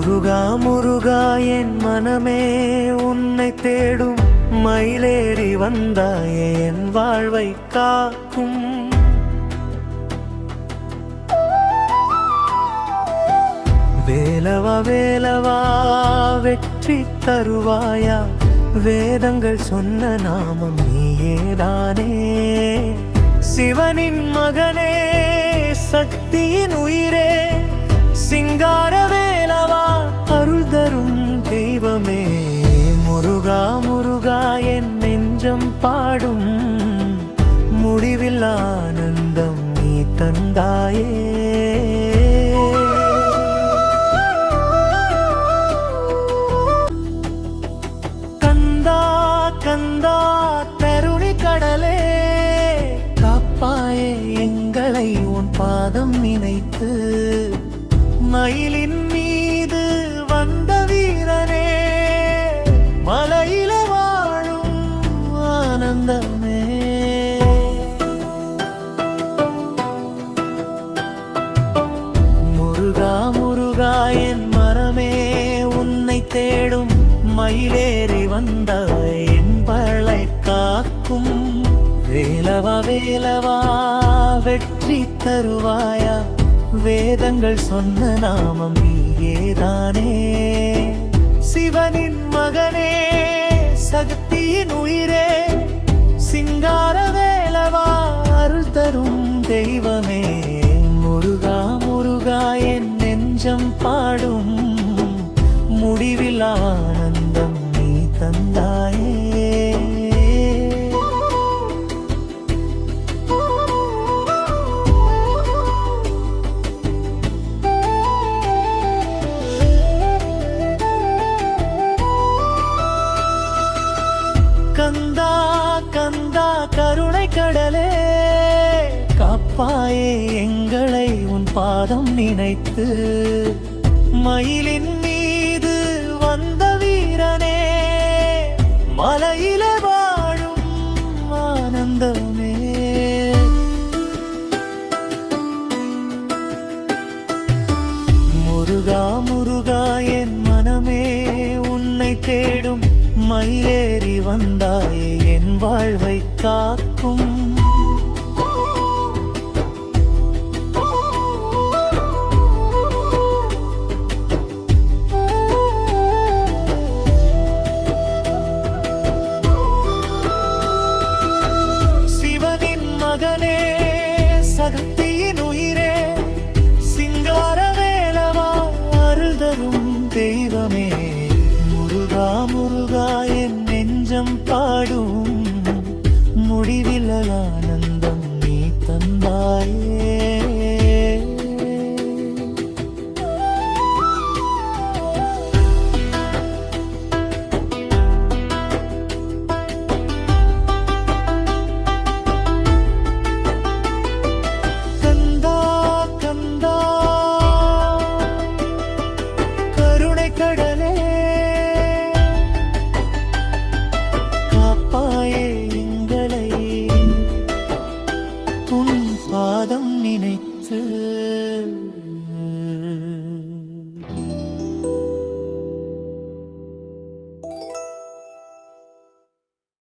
முருகா முருகா என் மனமே உன்னை தேடும், மயிலேறி வந்தாயே என் வாழ்வை காக்கும். வேலவா வேலவா வெற்றி தருவாயா, வேதங்கள் சொன்ன நாமம் நீயேதானே. சிவனின் மகனே சக்தியின் உயிரே, சிங்கார வேலவா அருள் தரும் தெய்வமே. முருகா முருகா என் நெஞ்சம் பாடும், முடிவில் ஆனந்தம் நீ தந்தாயே. கந்தா கந்தா தருணி கடலே, காப்பாயே எங்களை உன் பாதம் நினைத்து. மயிலின் மீது வந்த வீரனே, மலையில வாழும் ஆனந்தமே. முருகா முருகா என் மரமே உன்னை தேடும், மயிலேறி வந்த என் பழை காக்கும். வேலவா வேலவா வெற்றி தருவாயா, வேதங்கள் சொன்ன நாமம் நீயேதானே. சிவனின் மகனே சக்தியின் உயிரே, சிங்கார வேலவா அருள் தரும் தெய்வமே. முருகா முருகா என் நெஞ்சம் பாடும், முடிவில் ஆனந்தம் நீ தந்தாயே. கந்தா கந்தா கருணை கடலே, காப்பாயே எங்களை உன் பாதம் நினைத்து. மயிலின் மீது வந்த வீரனே, மலையில வாழும் ஆனந்தமே. முருகா முருகா என் மனமே உன்னை தேடும், மயிலேறி வந்தாயே என் வாழ்வை காக்கும். சிவனின் மகனே சக்தியின் உயிரே, சிங்கார வேலவா அருள் தரும் தெய்வமே. முருகா முருகா என் நெஞ்சம் பாடும், முடிவில் ஆனந்தம் நீ தந்தாயே. கந்தா கந்தா கருணை கடலே, காப்பாயே எங்களை உன் பாதம் நினைத்து.